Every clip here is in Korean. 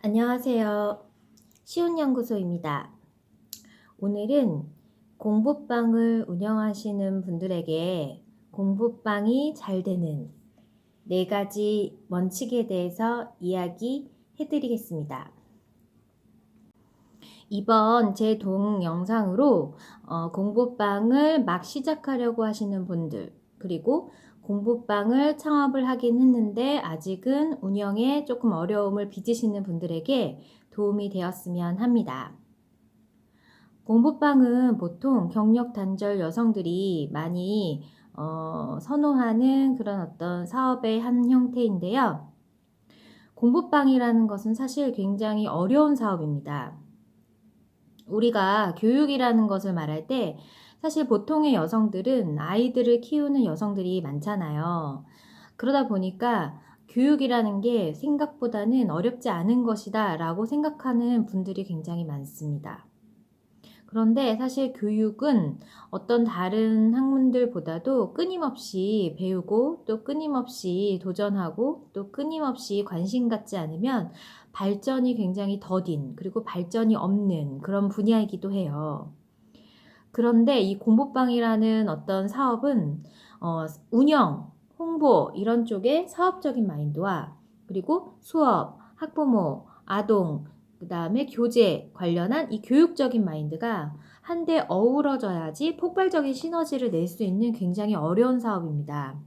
안녕하세요. 시온연구소입니다. 오늘은 공부방을 운영하시는 분들에게 공부방이 잘 되는 4가지 원칙에 대해서 이야기해 드리겠습니다. 이번 제 동영상으로 공부방을 막 시작하려고 하시는 분들, 그리고 공부방을 창업을 하긴 했는데 아직은 운영에 조금 어려움을 빚으시는 분들에게 도움이 되었으면 합니다. 공부방은 보통 경력 단절 여성들이 많이 선호하는 그런 어떤 사업의 한 형태인데요. 공부방이라는 것은 사실 굉장히 어려운 사업입니다. 우리가 교육이라는 것을 말할 때 사실 보통의 여성들은 아이들을 키우는 여성들이 많잖아요. 그러다 보니까 교육이라는 게 생각보다는 어렵지 않은 것이다 라고 생각하는 분들이 굉장히 많습니다. 그런데 사실 교육은 어떤 다른 학문들보다도 끊임없이 배우고 또 끊임없이 도전하고 또 끊임없이 관심 갖지 않으면 발전이 굉장히 더딘, 그리고 발전이 없는 그런 분야이기도 해요. 그런데 이 공부방이라는 어떤 사업은 운영, 홍보 이런 쪽의 사업적인 마인드와 그리고 수업, 학부모, 아동, 그 다음에 교재 관련한 이 교육적인 마인드가 한데 어우러져야지 폭발적인 시너지를 낼 수 있는 굉장히 어려운 사업입니다.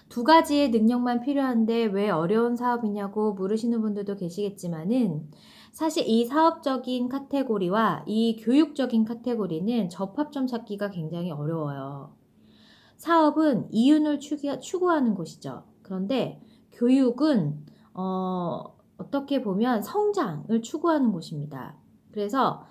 2가지의 능력만 필요한데 왜 어려운 사업이냐고 물으시는 분들도 계시겠지만은 사실 이 사업적인 카테고리와 이 교육적인 카테고리는 접합점 찾기가 굉장히 어려워요. 사업은 이윤을 추구하는 곳이죠. 그런데 교육은 어떻게 보면 성장을 추구하는 곳입니다. 그래서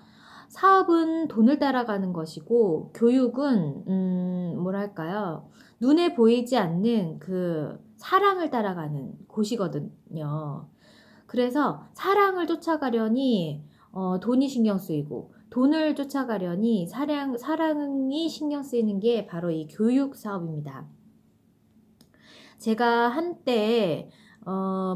사업은 돈을 따라가는 것이고 교육은 뭐랄까요? 눈에 보이지 않는 그 사랑을 따라가는 곳이거든요. 그래서 사랑을 쫓아가려니 돈이 신경 쓰이고 돈을 쫓아가려니 사랑이 신경 쓰이는 게 바로 이 교육 사업입니다. 제가 한때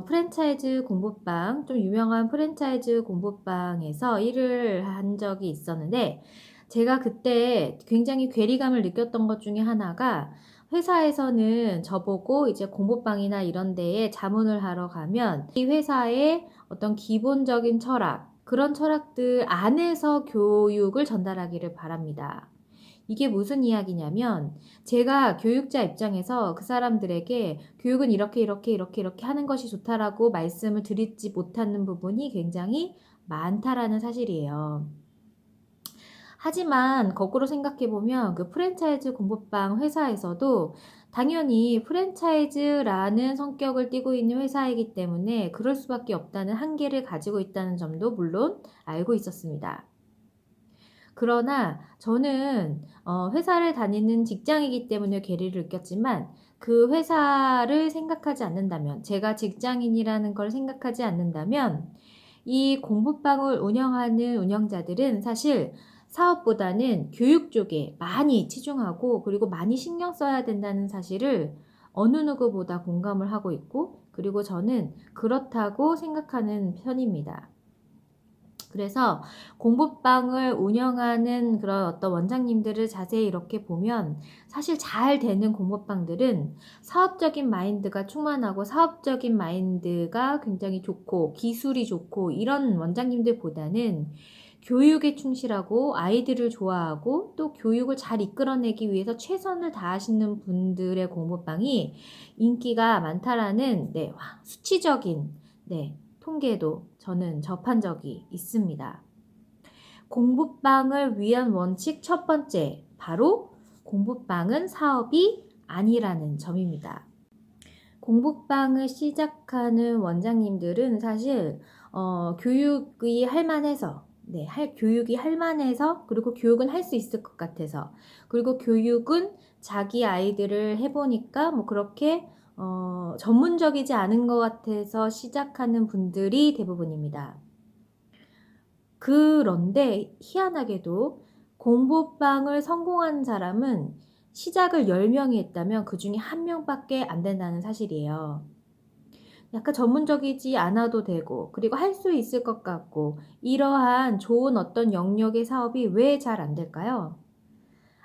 프랜차이즈 공부방, 좀 유명한 프랜차이즈 공부방에서 일을 한 적이 있었는데 제가 그때 굉장히 괴리감을 느꼈던 것 중에 하나가 회사에서는 저보고 이제 공부방이나 이런 데에 자문을 하러 가면 이 회사의 어떤 기본적인 철학, 그런 철학들 안에서 교육을 전달하기를 바랍니다. 이게 무슨 이야기냐면 제가 교육자 입장에서 그 사람들에게 교육은 이렇게 하는 것이 좋다라고 말씀을 드리지 못하는 부분이 굉장히 많다라는 사실이에요. 하지만 거꾸로 생각해 보면 그 프랜차이즈 공부방 회사에서도 당연히 프랜차이즈라는 성격을 띠고 있는 회사이기 때문에 그럴 수밖에 없다는 한계를 가지고 있다는 점도 물론 알고 있었습니다. 그러나 저는 회사를 다니는 직장이기 때문에 괴리를 느꼈지만 그 회사를 생각하지 않는다면, 제가 직장인이라는 걸 생각하지 않는다면 이 공부방을 운영하는 운영자들은 사실 사업보다는 교육 쪽에 많이 치중하고 그리고 많이 신경 써야 된다는 사실을 어느 누구보다 공감을 하고 있고, 그리고 저는 그렇다고 생각하는 편입니다. 그래서 공부방을 운영하는 그런 어떤 원장님들을 자세히 이렇게 보면 사실 잘 되는 공부방들은 사업적인 마인드가 충만하고 사업적인 마인드가 굉장히 좋고 기술이 좋고 이런 원장님들보다는 교육에 충실하고 아이들을 좋아하고 또 교육을 잘 이끌어내기 위해서 최선을 다하시는 분들의 공부방이 인기가 많다라는 수치적인 통계도 저는 접한 적이 있습니다. 공부방을 위한 원칙 첫 번째, 바로 공부방은 사업이 아니라는 점입니다. 공부방을 시작하는 원장님들은 사실 교육이 할만해서, 교육이 할만해서, 그리고 교육은 할 수 있을 것 같아서, 그리고 교육은 자기 아이들을 해보니까 뭐 그렇게 전문적이지 않은 것 같아서 시작하는 분들이 대부분입니다. 그런데 희한하게도 공부방을 성공한 사람은 시작을 10명이 했다면 그 중에 1명밖에 안 된다는 사실이에요. 약간 전문적이지 않아도 되고 그리고 할 수 있을 것 같고 이러한 좋은 어떤 영역의 사업이 왜 잘 안 될까요?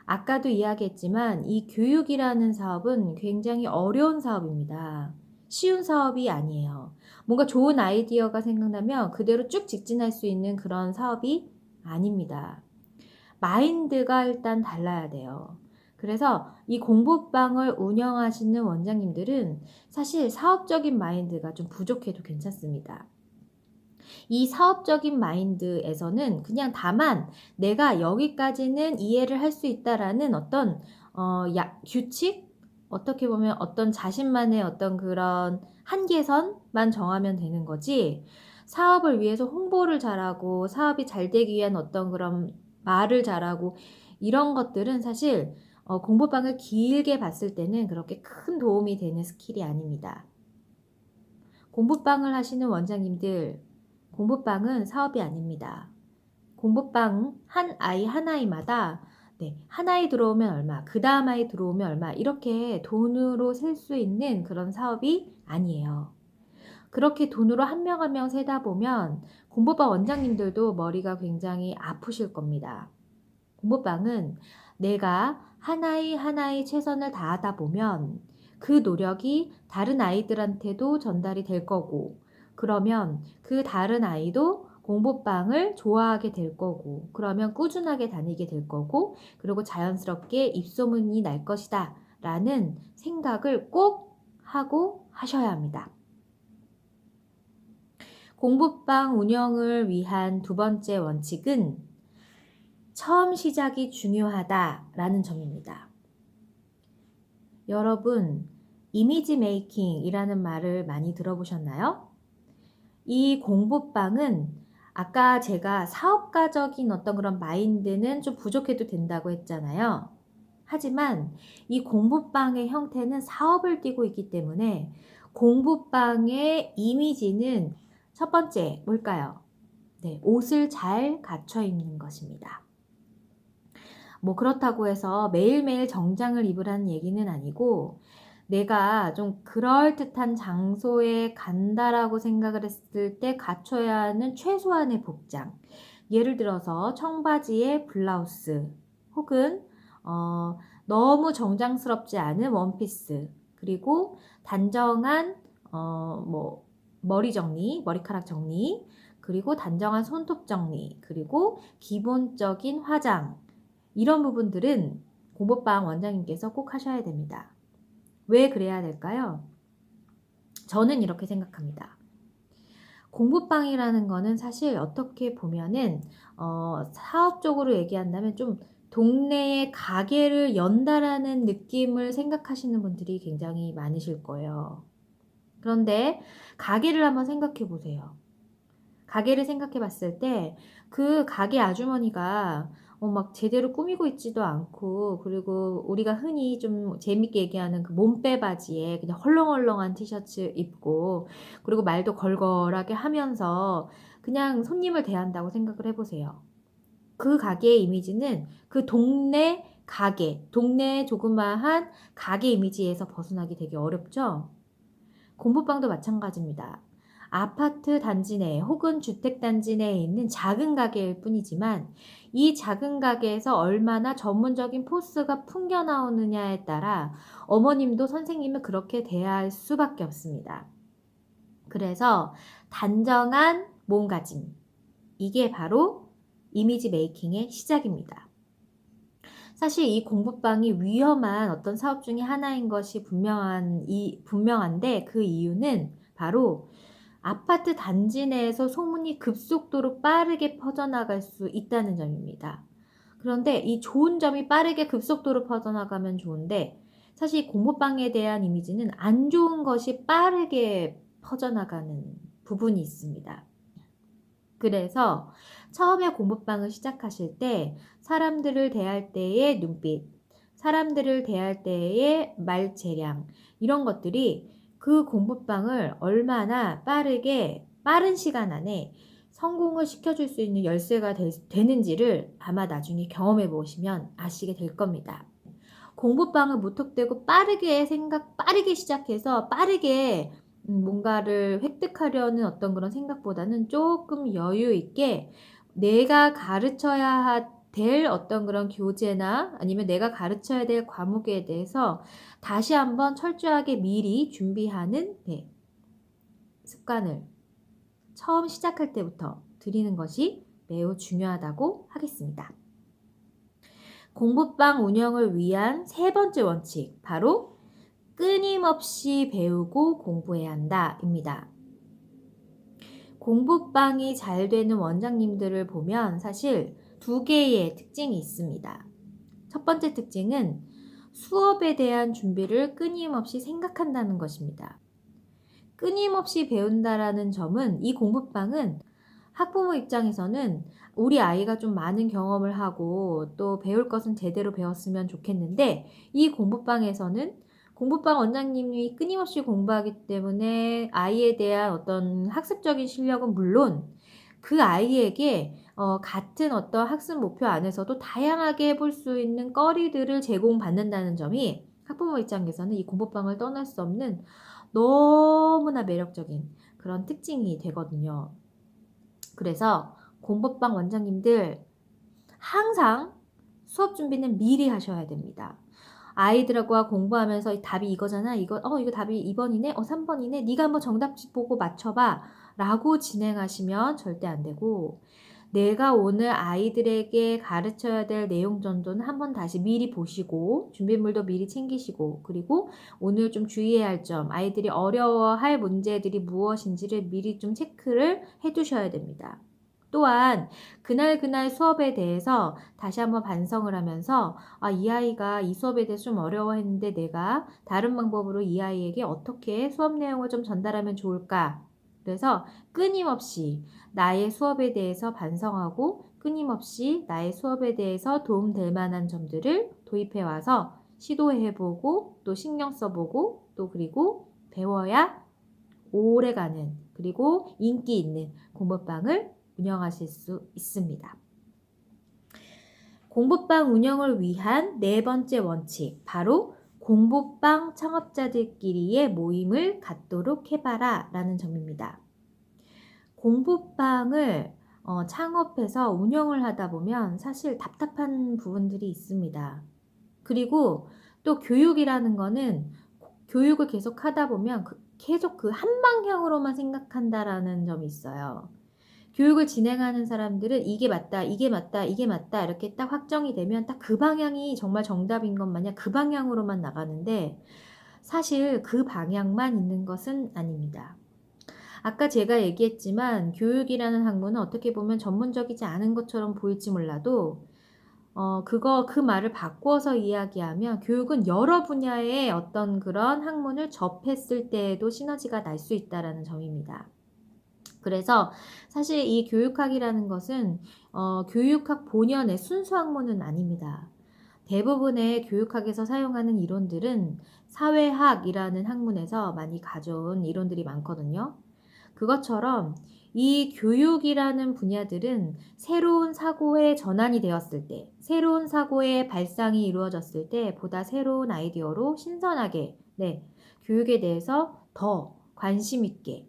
아까도 이야기했지만 이 교육이라는 사업은 굉장히 어려운 사업입니다. 쉬운 사업이 아니에요. 뭔가 좋은 아이디어가 생각나면 그대로 쭉 직진할 수 있는 그런 사업이 아닙니다. 마인드가 일단 달라야 돼요. 그래서 이 공부방을 운영하시는 원장님들은 사실 사업적인 마인드가 좀 부족해도 괜찮습니다. 이 사업적인 마인드에서는 그냥 다만 내가 여기까지는 이해를 할 수 있다라는 어떤 규칙? 어떻게 보면 어떤 자신만의 어떤 그런 한계선만 정하면 되는 거지, 사업을 위해서 홍보를 잘하고 사업이 잘 되기 위한 어떤 그런 말을 잘하고 이런 것들은 사실 공부방을 길게 봤을 때는 그렇게 큰 도움이 되는 스킬이 아닙니다. 공부방을 하시는 원장님들, 공부방은 사업이 아닙니다. 공부방 한 아이 한 아이마다 한 아이 들어오면 얼마, 그 다음 아이 들어오면 얼마 이렇게 돈으로 셀 수 있는 그런 사업이 아니에요. 그렇게 돈으로 한 명 한 명 세다 보면 공부방 원장님들도 머리가 굉장히 아프실 겁니다. 공부방은 내가 하나의 하나의 최선을 다하다 보면 그 노력이 다른 아이들한테도 전달이 될 거고, 그러면 그 다른 아이도 공부방을 좋아하게 될 거고, 그러면 꾸준하게 다니게 될 거고, 그리고 자연스럽게 입소문이 날 것이다 라는 생각을 꼭 하고 하셔야 합니다. 공부방 운영을 위한 두 번째 원칙은 처음 시작이 중요하다라는 점입니다. 여러분, 이미지 메이킹이라는 말을 많이 들어보셨나요? 이 공부방은 아까 제가 사업가적인 어떤 그런 마인드는 좀 부족해도 된다고 했잖아요. 하지만 이 공부방의 형태는 사업을 띠고 있기 때문에 공부방의 이미지는 첫 번째 뭘까요? 옷을 잘 갖춰 입는 것입니다. 뭐 그렇다고 해서 매일매일 정장을 입으라는 얘기는 아니고, 내가 좀 그럴듯한 장소에 간다라고 생각을 했을 때 갖춰야 하는 최소한의 복장. 예를 들어서 청바지에 블라우스, 혹은 너무 정장스럽지 않은 원피스, 그리고 단정한 뭐 머리 정리, 머리카락 정리, 그리고 단정한 손톱 정리, 그리고 기본적인 화장, 이런 부분들은 공부방 원장님께서 꼭 하셔야 됩니다. 왜 그래야 될까요? 저는 이렇게 생각합니다. 공부방이라는 거는 사실 어떻게 보면은 사업적으로 얘기한다면 좀 동네에 가게를 연다라는 느낌을 생각하시는 분들이 굉장히 많으실 거예요. 그런데 가게를 한번 생각해 보세요. 가게를 생각해 봤을 때 그 가게 아주머니가 막 제대로 꾸미고 있지도 않고, 그리고 우리가 흔히 좀 재밌게 얘기하는 그 몸빼 바지에 그냥 헐렁헐렁한 티셔츠 입고, 그리고 말도 걸걸하게 하면서 그냥 손님을 대한다고 생각을 해보세요. 그 가게의 이미지는 그 동네 가게, 동네 조그마한 가게 이미지에서 벗어나기 되게 어렵죠? 공부방도 마찬가지입니다. 아파트 단지 내 혹은 주택 단지 내에 있는 작은 가게일 뿐이지만 이 작은 가게에서 얼마나 전문적인 포스가 풍겨 나오느냐에 따라 어머님도 선생님을 그렇게 대할 수밖에 없습니다. 그래서 단정한 몸가짐, 이게 바로 이미지 메이킹의 시작입니다. 사실 이 공부방이 위험한 어떤 사업 중에 하나인 것이 분명한데, 그 이유는 바로 아파트 단지 내에서 소문이 급속도로 빠르게 퍼져나갈 수 있다는 점입니다. 그런데 이 좋은 점이 빠르게 급속도로 퍼져나가면 좋은데, 사실 공부방에 대한 이미지는 안 좋은 것이 빠르게 퍼져나가는 부분이 있습니다. 그래서 처음에 공부방을 시작하실 때 사람들을 대할 때의 눈빛, 사람들을 대할 때의 말재량, 이런 것들이 그 공부방을 얼마나 빠른 시간 안에 성공을 시켜줄 수 있는 열쇠가 되는지를 아마 나중에 경험해 보시면 아시게 될 겁니다. 공부방을 무턱대고 빠르게 시작해서 빠르게 뭔가를 획득하려는 어떤 그런 생각보다는 조금 여유 있게 내가 가르쳐야 될 어떤 그런 교재나 아니면 내가 가르쳐야 될 과목에 대해서 다시 한번 철저하게 미리 준비하는, 네, 습관을 처음 시작할 때부터 들이는 것이 매우 중요하다고 하겠습니다. 공부방 운영을 위한 세 번째 원칙, 바로 끊임없이 배우고 공부해야 한다입니다. 공부방이 잘 되는 원장님들을 보면 사실 두 개의 특징이 있습니다. 첫 번째 특징은 수업에 대한 준비를 끊임없이 생각한다는 것입니다. 끊임없이 배운다라는 점은, 이 공부방은 학부모 입장에서는 우리 아이가 좀 많은 경험을 하고 또 배울 것은 제대로 배웠으면 좋겠는데, 이 공부방에서는 공부방 원장님이 끊임없이 공부하기 때문에 아이에 대한 어떤 학습적인 실력은 물론 그 아이에게 같은 어떤 학습 목표 안에서도 다양하게 해볼 수 있는 거리들을 제공받는다는 점이 학부모 입장에서는 이 공부방을 떠날 수 없는 너무나 매력적인 그런 특징이 되거든요. 그래서 공부방 원장님들 항상 수업 준비는 미리 하셔야 됩니다. 아이들과 공부하면서 답이 이거잖아. 이거 답이 2번이네. 3번이네. 네가 한번 정답집 보고 맞춰봐. 라고 진행하시면 절대 안 되고, 내가 오늘 아이들에게 가르쳐야 될 내용 정도는 한번 다시 미리 보시고 준비물도 미리 챙기시고, 그리고 오늘 좀 주의해야 할 점, 아이들이 어려워할 문제들이 무엇인지를 미리 좀 체크를 해 두셔야 됩니다. 또한 그날 수업에 대해서 다시 한번 반성을 하면서 이 아이가 이 수업에 대해서 좀 어려워했는데 내가 다른 방법으로 이 아이에게 어떻게 수업 내용을 좀 전달하면 좋을까? 그래서 끊임없이 나의 수업에 대해서 반성하고 끊임없이 나의 수업에 대해서 도움될 만한 점들을 도입해 와서 시도해보고 또 신경 써보고 또 그리고 배워야 오래가는, 그리고 인기 있는 공부방을 운영하실 수 있습니다. 공부방 운영을 위한 네 번째 원칙, 바로 공부방 창업자들끼리의 모임을 갖도록 해봐라 라는 점입니다. 공부방을 창업해서 운영을 하다 보면 사실 답답한 부분들이 있습니다. 그리고 또 교육이라는 거는 교육을 계속 하다 보면 계속 그 한 방향으로만 생각한다라는 점이 있어요. 교육을 진행하는 사람들은 이게 맞다, 이게 맞다, 이게 맞다 이렇게 딱 확정이 되면 딱 그 방향이 정말 정답인 것 마냥 그 방향으로만 나가는데, 사실 그 방향만 있는 것은 아닙니다. 아까 제가 얘기했지만 교육이라는 학문은 어떻게 보면 전문적이지 않은 것처럼 보일지 몰라도 그 말을 바꾸어서 이야기하면 교육은 여러 분야의 어떤 그런 학문을 접했을 때에도 시너지가 날 수 있다라는 점입니다. 그래서 사실 이 교육학이라는 것은 교육학 본연의 순수 학문은 아닙니다. 대부분의 교육학에서 사용하는 이론들은 사회학이라는 학문에서 많이 가져온 이론들이 많거든요. 그것처럼 이 교육이라는 분야들은 새로운 사고의 전환이 되었을 때, 새로운 사고의 발상이 이루어졌을 때 보다 새로운 아이디어로 신선하게, 교육에 대해서 더 관심 있게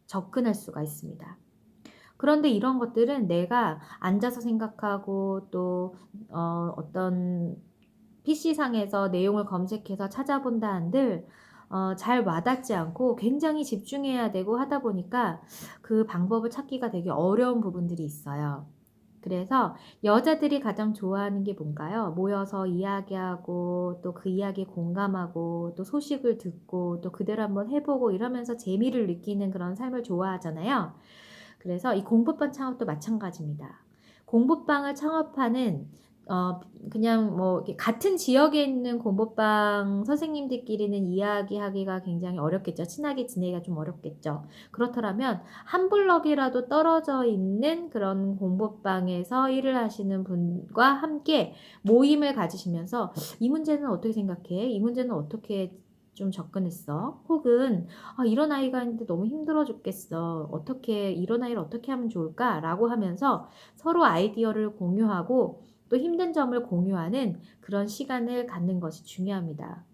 접근할 수가 있습니다. 그런데 이런 것들은 내가 앉아서 생각하고 또 어떤 PC상에서 내용을 검색해서 찾아본다 한들 잘 와닿지 않고 굉장히 집중해야 되고 하다 보니까 그 방법을 찾기가 되게 어려운 부분들이 있어요. 그래서 여자들이 가장 좋아하는 게 뭔가요? 모여서 이야기하고 또 그 이야기에 공감하고 또 소식을 듣고 또 그대로 한번 해보고 이러면서 재미를 느끼는 그런 삶을 좋아하잖아요. 그래서 이 공부방 창업도 마찬가지입니다. 공부방을 창업하는 그냥 뭐 이렇게 같은 지역에 있는 공부방 선생님들끼리는 이야기하기가 굉장히 어렵겠죠. 친하게 지내기가 좀 어렵겠죠. 그렇더라면 한 블럭이라도 떨어져 있는 그런 공부방에서 일을 하시는 분과 함께 모임을 가지시면서 이 문제는 어떻게 생각해? 이 문제는 어떻게 좀 접근했어? 혹은 이런 아이가 있는데 너무 힘들어 죽겠어. 이런 아이를 어떻게 하면 좋을까? 라고 하면서 서로 아이디어를 공유하고 또 힘든 점을 공유하는 그런 시간을 갖는 것이 중요합니다.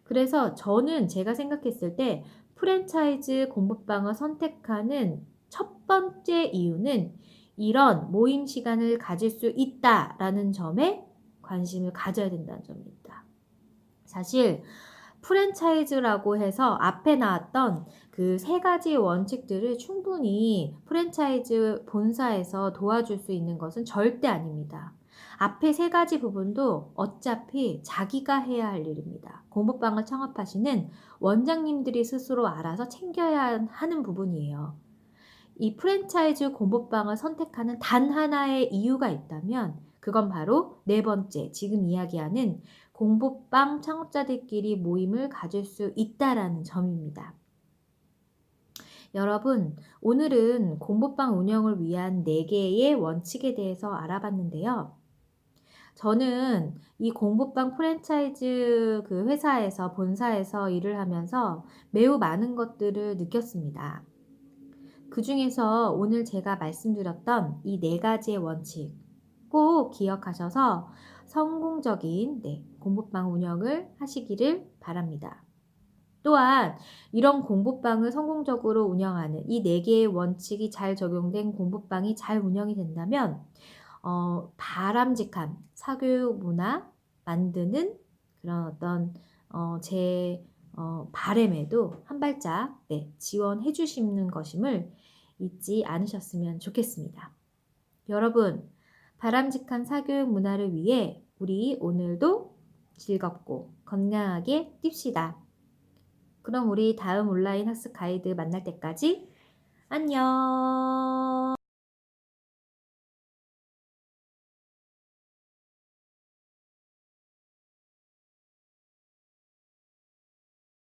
그래서 저는 제가 생각했을 때 프랜차이즈 공부방을 선택하는 첫 번째 이유는 이런 모임 시간을 가질 수 있다라는 점에 관심을 가져야 된다는 점입니다. 사실 프랜차이즈라고 해서 앞에 나왔던 그 세 가지 원칙들을 충분히 프랜차이즈 본사에서 도와줄 수 있는 것은 절대 아닙니다. 앞에 세 가지 부분도 어차피 자기가 해야 할 일입니다. 공부방을 창업하시는 원장님들이 스스로 알아서 챙겨야 하는 부분이에요. 이 프랜차이즈 공부방을 선택하는 단 하나의 이유가 있다면 그건 바로 네 번째, 지금 이야기하는 공부방 창업자들끼리 모임을 가질 수 있다라는 점입니다. 여러분, 오늘은 공부방 운영을 위한 4개의 원칙에 대해서 알아봤는데요. 저는 이 공부방 프랜차이즈 그 회사에서, 본사에서 일을 하면서 매우 많은 것들을 느꼈습니다. 그 중에서 오늘 제가 말씀드렸던 이 4가지의 원칙 꼭 기억하셔서 성공적인 공부방 운영을 하시기를 바랍니다. 또한 이런 공부방을 성공적으로 운영하는 이 4개의 원칙이 잘 적용된 공부방이 잘 운영이 된다면 바람직한 사교육 문화 만드는 그런 어떤 제 바람에도 한 발짝 지원해 주시는 것임을 잊지 않으셨으면 좋겠습니다. 여러분, 바람직한 사교육 문화를 위해 우리 오늘도 즐겁고 건강하게 뜁시다. 그럼 우리 다음 온라인 학습 가이드 만날 때까지 안녕.